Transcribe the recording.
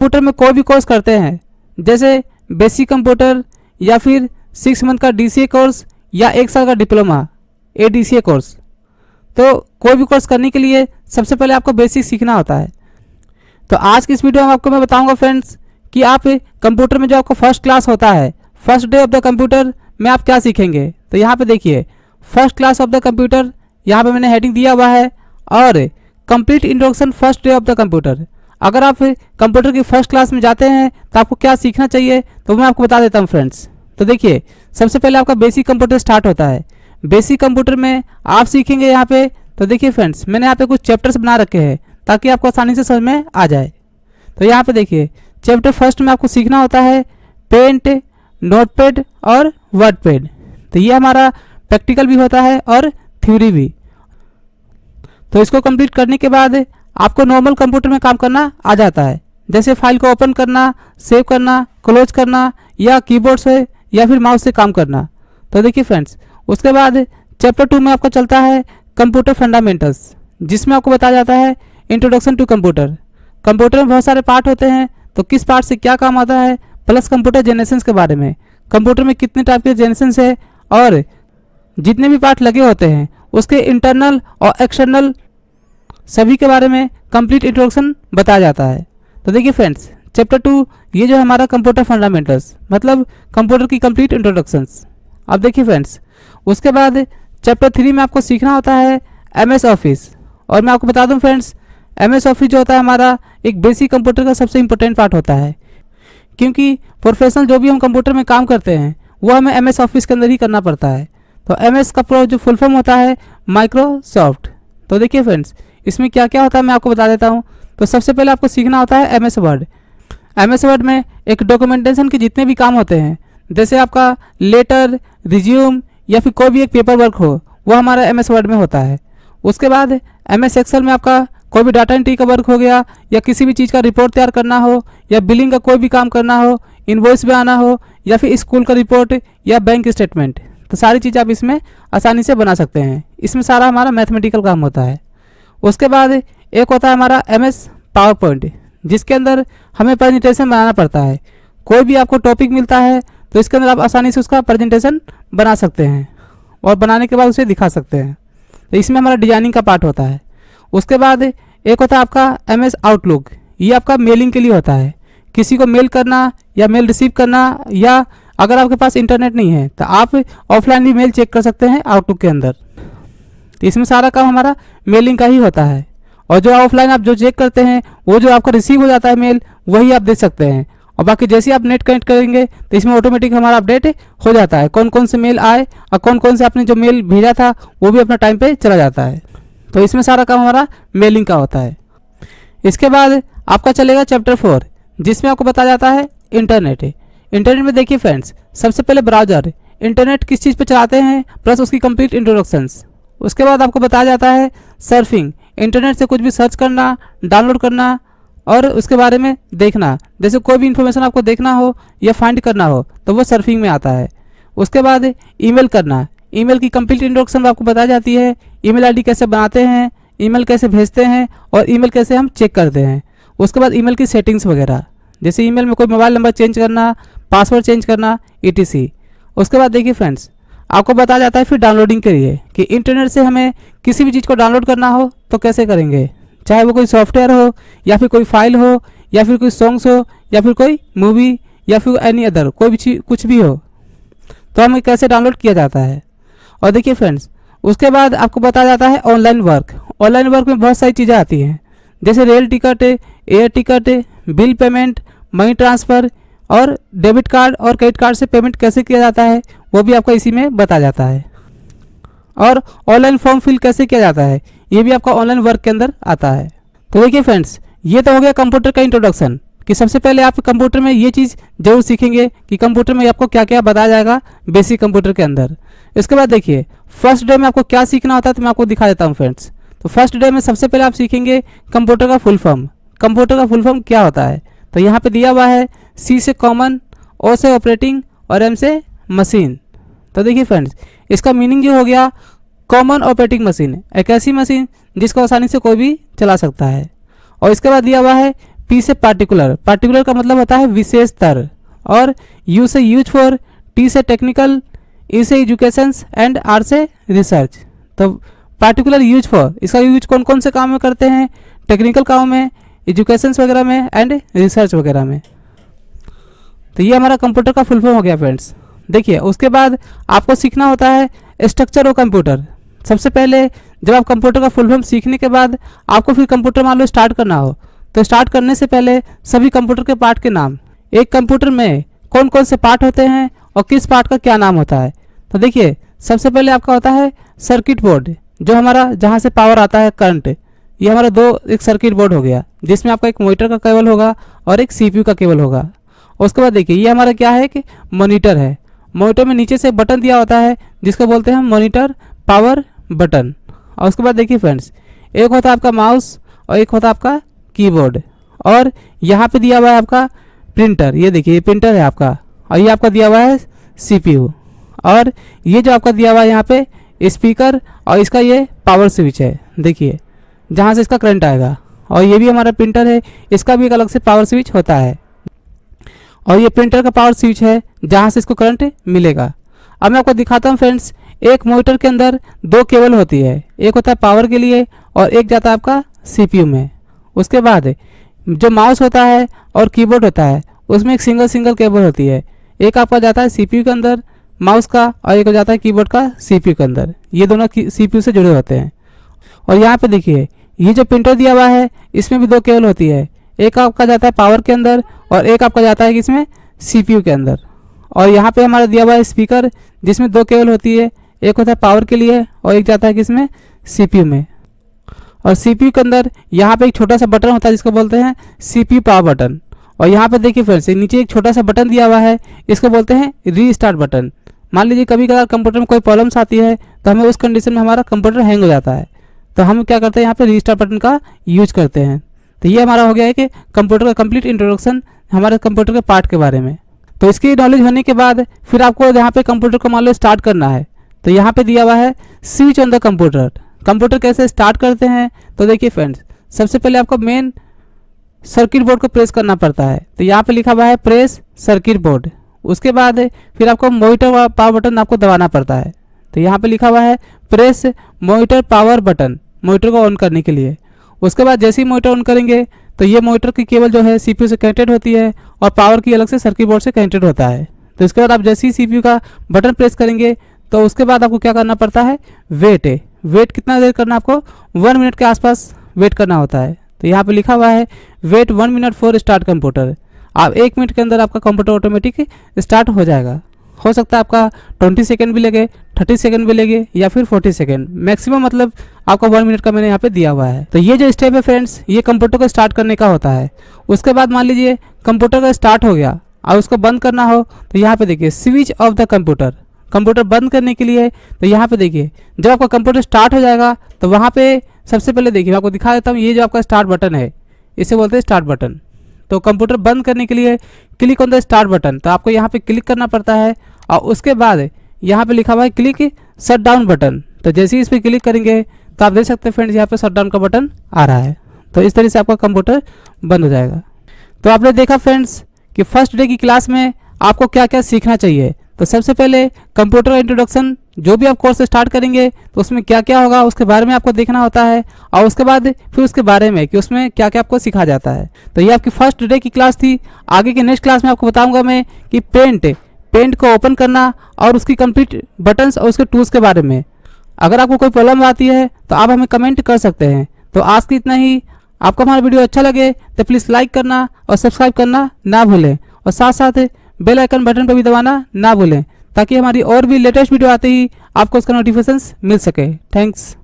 Computer में कोई भी कोर्स करते हैं, जैसे बेसिक कंप्यूटर या फिर 6 मंथ का DCA कोर्स या 1 साल का डिप्लोमा ADCA कोर्स, तो कोई भी कोर्स करने के लिए सबसे पहले आपको बेसिक सीखना होता है। तो आज की इस वीडियो में आपको मैं बताऊंगा फ्रेंड्स कि आप कंप्यूटर में जो आपको फर्स्ट क्लास होता है, first day of the computer में आप क्या सीखेंगे। तो यहाँ पे देखिए first class of the computer, यहाँ पे मैंने हेडिंग दिया हुआ है, और complete introduction first day of the computer. अगर आप कंप्यूटर की फर्स्ट क्लास में जाते हैं तो आपको क्या सीखना चाहिए, तो मैं आपको बता देता हूँ फ्रेंड्स। तो देखिए सबसे पहले आपका बेसिक कंप्यूटर स्टार्ट होता है। बेसिक कंप्यूटर में आप सीखेंगे यहाँ पे, तो देखिए फ्रेंड्स मैंने यहाँ पे कुछ चैप्टर्स बना रखे हैं ताकि आपको आसानी से समझ में आ जाए। तो यहाँ पे देखिए चैप्टर फर्स्ट में आपको सीखना होता है पेंट, नोटपैड और वर्डपैड। तो ये हमारा प्रैक्टिकल भी होता है और थ्योरी भी। तो इसको कंप्लीट करने के बाद आपको नॉर्मल कंप्यूटर में काम करना आ जाता है, जैसे फाइल को ओपन करना, सेव करना, क्लोज करना, या कीबोर्ड से या फिर माउस से काम करना। तो देखिए फ्रेंड्स उसके बाद चैप्टर 2 में आपको चलता है कंप्यूटर फंडामेंटल्स, जिसमें आपको बताया जाता है इंट्रोडक्शन टू कंप्यूटर। कंप्यूटर में बहुत सारे पार्ट होते हैं, तो किस पार्ट से क्या काम आता है, प्लस कंप्यूटर जेनरेशंस के बारे में, कंप्यूटर में कितने टाइप के जेनरेशंस है, और जितने भी पार्ट लगे होते हैं उसके इंटरनल और एक्सटर्नल सभी के बारे में कंप्लीट इंट्रोडक्शन बताया जाता है। तो देखिए फ्रेंड्स चैप्टर 2 ये जो हमारा कंप्यूटर फंडामेंटल्स मतलब कंप्यूटर की कंप्लीट इंट्रोडक्शंस। अब देखिए फ्रेंड्स उसके बाद चैप्टर 3 में आपको सीखना होता है MS ऑफिस। और मैं आपको बता दूं फ्रेंड्स MS ऑफिस जो होता है हमारा एक बेसिक कंप्यूटर का सबसे इंपॉर्टेंट पार्ट होता है, क्योंकि प्रोफेशनल जो भी हम कंप्यूटर में काम करते हैं वो हमें MS ऑफिस के अंदर ही करना पड़ता है। तो MS का पूरा जो फुल फॉर्म होता है माइक्रोसॉफ्ट। तो देखिए फ्रेंड्स इसमें क्या क्या होता है मैं आपको बता देता हूँ। तो सबसे पहले आपको सीखना होता है MS वर्ड। MS वर्ड में एक डॉक्यूमेंटेशन के जितने भी काम होते हैं, जैसे आपका लेटर, रिज्यूम या फिर कोई भी एक पेपर वर्क हो, वो हमारा MS वर्ड में होता है। उसके बाद MS एक्सेल में आपका कोई भी डाटा एंट्री का वर्क हो गया, या किसी भी चीज़ का रिपोर्ट तैयार करना हो, या बिलिंग का कोई भी काम करना हो, इनवॉइस बनाना हो, या फिर स्कूल का रिपोर्ट या बैंक स्टेटमेंट, तो सारी चीज़ आप इसमें आसानी से बना सकते हैं। इसमें सारा हमारा मैथमेटिकल काम होता है। उसके बाद एक होता है हमारा MS पावर पॉइंट, जिसके अंदर हमें प्रेजेंटेशन बनाना पड़ता है। कोई भी आपको टॉपिक मिलता है तो इसके अंदर आप आसानी से उसका प्रेजेंटेशन बना सकते हैं, और बनाने के बाद उसे दिखा सकते हैं। तो इसमें हमारा डिजाइनिंग का पार्ट होता है। उसके बाद एक होता है आपका MS आउटलुक। ये आपका मेलिंग के लिए होता है, किसी को मेल करना या मेल रिसीव करना, या अगर आपके पास इंटरनेट नहीं है तो आप ऑफलाइन भी मेल चेक कर सकते हैं आउटलुक के अंदर। तो इसमें सारा काम हमारा मेलिंग का ही होता है, और जो ऑफलाइन आप जो चेक करते हैं वो जो आपका रिसीव हो जाता है मेल, वही आप देख सकते हैं। और बाकी जैसे आप नेट कनेक्ट करेंगे तो इसमें ऑटोमेटिक हमारा अपडेट हो जाता है, कौन कौन से मेल आए और कौन कौन से आपने जो मेल भेजा था वो भी अपना टाइम पे चला जाता है। तो इसमें सारा काम हमारा मेलिंग का होता है। इसके बाद आपका चलेगा चैप्टर 4, जिसमें आपको बताया जाता है इंटरनेट। इंटरनेट में देखिए फ्रेंड्स सबसे पहले ब्राउजर, इंटरनेट किस चीज़ पे चलाते हैं, प्लस उसकी कंप्लीट इंट्रोडक्शंस। उसके बाद आपको बताया जाता है सर्फिंग, इंटरनेट से कुछ भी सर्च करना, डाउनलोड करना और उसके बारे में देखना। जैसे कोई भी इन्फॉर्मेशन आपको देखना हो या फाइंड करना हो तो वो सर्फिंग में आता है। उसके बाद ईमेल करना, ईमेल की कंप्लीट इंट्रोडक्शन आपको बताई जाती है। ईमेल आईडी कैसे बनाते हैं, ईमेल कैसे भेजते हैं, और ईमेल कैसे हम चेक करते हैं। उसके बाद ईमेल की सेटिंग्स वगैरह, जैसे ईमेल में कोई मोबाइल नंबर चेंज करना, पासवर्ड चेंज करना, ETC। उसके बाद देखिए फ्रेंड्स आपको बताया जाता है फिर डाउनलोडिंग के लिए कि इंटरनेट से हमें किसी भी चीज़ को डाउनलोड करना हो तो कैसे करेंगे, चाहे वो कोई सॉफ्टवेयर हो या फिर कोई फाइल हो या फिर कोई सॉन्ग्स हो या फिर कोई मूवी या फिर एनी अदर कोई भी चीज़ कुछ भी हो, तो हमें कैसे डाउनलोड किया जाता है। और देखिए फ्रेंड्स उसके बाद आपको बताया जाता है ऑनलाइन वर्क। ऑनलाइन वर्क में बहुत सारी चीज़ें आती हैं, जैसे rail ticket, air ticket, bill payment, money transfer, और डेबिट कार्ड और क्रेडिट कार्ड से पेमेंट कैसे किया जाता है वो भी आपको इसी में बताया जाता है। और ऑनलाइन फॉर्म फिल कैसे किया जाता है ये भी आपका ऑनलाइन वर्क के अंदर आता है। तो देखिए फ्रेंड्स ये तो हो गया कंप्यूटर का इंट्रोडक्शन, कि सबसे पहले आप कंप्यूटर में ये चीज़ जरूर सीखेंगे कि कंप्यूटर में आपको क्या क्या बताया जाएगा बेसिक कंप्यूटर के अंदर। इसके बाद देखिए फर्स्ट डे में आपको क्या सीखना होता है, तो मैं आपको दिखा देता हूँ फ्रेंड्स। तो फर्स्ट डे में सबसे पहले आप सीखेंगे कंप्यूटर का फुल फॉर्म। कंप्यूटर का फुल फॉर्म क्या होता है, तो यहाँ पे दिया हुआ है C से कॉमन, O से ऑपरेटिंग और M से मशीन। तो देखिए फ्रेंड्स इसका मीनिंग जो हो गया कॉमन ऑपरेटिंग मशीन, एक ऐसी मशीन जिसको आसानी से कोई भी चला सकता है। और इसके बाद दिया हुआ है P से पार्टिकुलर, पार्टिकुलर का मतलब होता है विशेषतर, और U से यूज फॉर, T से टेक्निकल, E से एजुकेशन एंड R से रिसर्च। तो पार्टिकुलर यूज फॉर, इसका यूज कौन कौन से काम में करते हैं? टेक्निकल काम में, एजुकेशन वगैरह में एंड रिसर्च वगैरह में। तो ये हमारा कंप्यूटर का फुल फॉर्म हो गया फ्रेंड्स। देखिए उसके बाद आपको सीखना होता है स्ट्रक्चर ऑफ कंप्यूटर। सबसे पहले जब आप कंप्यूटर का फुल फॉर्म सीखने के बाद आपको फिर कंप्यूटर मान लो स्टार्ट करना हो, तो स्टार्ट करने से पहले सभी कंप्यूटर के पार्ट के नाम, एक कंप्यूटर में कौन कौन से पार्ट होते हैं और किस पार्ट का क्या नाम होता है। तो देखिए सबसे पहले आपका होता है सर्किट बोर्ड, जो हमारा जहाँ से पावर आता है करंट, ये हमारा एक सर्किट बोर्ड हो गया, जिसमें आपका एक मॉनिटर का केबल होगा और एक सीपीयू का केबल होगा। उसके बाद देखिए ये हमारा क्या है कि मॉनिटर है। मॉनिटर में नीचे से बटन दिया होता है जिसको बोलते हैं मॉनिटर पावर बटन। और उसके बाद देखिए फ्रेंड्स, एक होता है आपका माउस और एक होता है आपका कीबोर्ड, और यहाँ पे दिया हुआ है आपका प्रिंटर। ये देखिए ये प्रिंटर है आपका, और ये आपका दिया हुआ है सीपीयू, और ये जो आपका दिया हुआ है यहाँ पे स्पीकर, और इसका ये पावर स्विच है, देखिए जहाँ से इसका करंट आएगा। और ये भी हमारा प्रिंटर है, इसका भी एक अलग से पावर स्विच होता है, और ये प्रिंटर का पावर स्विच है जहाँ से इसको करंट मिलेगा। अब मैं आपको दिखाता हूँ फ्रेंड्स, एक मॉनिटर के अंदर दो केबल होती है, एक होता है पावर के लिए और एक जाता है आपका सीपीयू में। उसके बाद जो माउस होता है और कीबोर्ड होता है उसमें एक सिंगल केबल होती है, एक आपका जाता है सीपीयू के अंदर माउस का, और एक हो जाता है कीबोर्ड का सीपीयू के अंदर। ये दोनों सीपीयू से जुड़े होते हैं। और यहाँ पे देखिए ये जो प्रिंटर दिया हुआ है इसमें भी दो केबल होती है, एक आपका जाता है पावर के अंदर और एक आपका जाता है इसमें सीपीयू के अंदर। और यहाँ पे हमारा दिया हुआ है स्पीकर, जिसमें दो केबल होती है, एक होता है पावर के लिए और एक जाता है किसमें सीपीयू में। और सीपीयू के अंदर यहाँ पे एक छोटा सा बटन होता है जिसको बोलते हैं सीपीयू पावर बटन। और यहाँ पे देखिए फ्रेंड्स नीचे एक छोटा सा बटन दिया हुआ है, इसको बोलते हैं रीस्टार्ट बटन। मान लीजिए कभी कभार कंप्यूटर में कोई प्रॉब्लम्स आती है तो हमें उस कंडीशन में हमारा कंप्यूटर हैंग हो जाता है, तो हम क्या करते हैं यहाँ पे रीस्टार्ट बटन का यूज करते हैं। तो ये हमारा हो गया है कि कंप्यूटर का कंप्लीट इंट्रोडक्शन हमारे कंप्यूटर के पार्ट के बारे में। तो इसकी नॉलेज होने के बाद फिर आपको यहाँ पे कंप्यूटर को मान लो स्टार्ट करना है, तो यहाँ पे दिया हुआ है switch on the computer. Computer कैसे स्टार्ट करते हैं? तो देखिए फ्रेंड्स, सबसे पहले आपको मेन सर्किट बोर्ड को प्रेस करना पड़ता है, तो यहाँ पे लिखा हुआ है प्रेस सर्किट बोर्ड। उसके बाद फिर आपको मॉनिटर पावर बटन आपको दबाना पड़ता है, तो यहाँ पे लिखा हुआ है press monitor power button, monitor को ऑन करने के लिए। उसके बाद जैसे ही मॉनिटर ऑन करेंगे तो ये मॉनिटर की केबल जो है सीपीयू से कनेक्टेड होती है और पावर की अलग से सर्किट बोर्ड से कनेक्टेड होता है। तो इसके बाद आप जैसे ही सीपीयू का बटन प्रेस करेंगे तो उसके बाद आपको क्या करना पड़ता है, वेट कितना देर करना, आपको 1 मिनट के आसपास वेट करना होता है। तो यहाँ पे लिखा हुआ है wait 1 minute for start computer. आप 1 मिनट के अंदर आपका कंप्यूटर ऑटोमेटिक स्टार्ट हो जाएगा। हो सकता है आपका 20 सेकंड भी लगे, 30 सेकंड भी लगे, या फिर 40 सेकंड, मैक्सिमम मतलब आपका 1 मिनट का मैंने यहाँ पे दिया हुआ है। तो ये जो स्टेप है फ्रेंड्स, ये कंप्यूटर को स्टार्ट करने का होता है। उसके बाद मान लीजिए कंप्यूटर का स्टार्ट हो गया और उसको बंद करना हो, तो यहाँ पे देखिए switch off the computer. Computer बंद करने के लिए तो यहाँ पे देखिए जब आपका कंप्यूटर स्टार्ट हो जाएगा तो वहाँ पे सबसे पहले देखिए मैं आपको दिखा देता हूँ, ये जो आपका स्टार्ट बटन है इसे बोलते हैं स्टार्ट बटन। तो कंप्यूटर बंद करने के लिए click on the start button, तो आपको यहाँ पे क्लिक करना पड़ता है। और उसके बाद यहाँ पे लिखा हुआ है क्लिक शट डाउन बटन, तो जैसे ही इस पर क्लिक करेंगे तो आप देख सकते हैं फ्रेंड्स यहाँ पे शट डाउन का बटन आ रहा है। तो इस तरह से आपका कंप्यूटर बंद हो जाएगा। तो आपने देखा फ्रेंड्स कि फर्स्ट डे की क्लास में आपको क्या क्या सीखना चाहिए। तो सबसे पहले कंप्यूटर का इंट्रोडक्शन, जो भी आप कोर्स स्टार्ट करेंगे तो उसमें क्या क्या होगा उसके बारे में आपको देखना होता है, और उसके बाद फिर उसके बारे में कि उसमें क्या क्या आपको सिखाया जाता है। तो ये आपकी फर्स्ट डे की क्लास थी। आगे की नेक्स्ट क्लास में आपको बताऊंगा मैं कि पेंट को ओपन करना और उसकी कंप्लीट बटन्स और उसके टूल्स के बारे में। अगर आपको कोई प्रॉब्लम आती है तो आप हमें कमेंट कर सकते हैं। तो आज की इतना ही। आपको हमारा वीडियो अच्छा लगे तो प्लीज़ लाइक करना और सब्सक्राइब करना ना भूलें, और साथ साथ बेल आइकन बटन पर भी दबाना ना भूलें, ताकि हमारी और भी लेटेस्ट वीडियो आते ही आपको उसका नोटिफिकेशंस मिल सके। थैंक्स।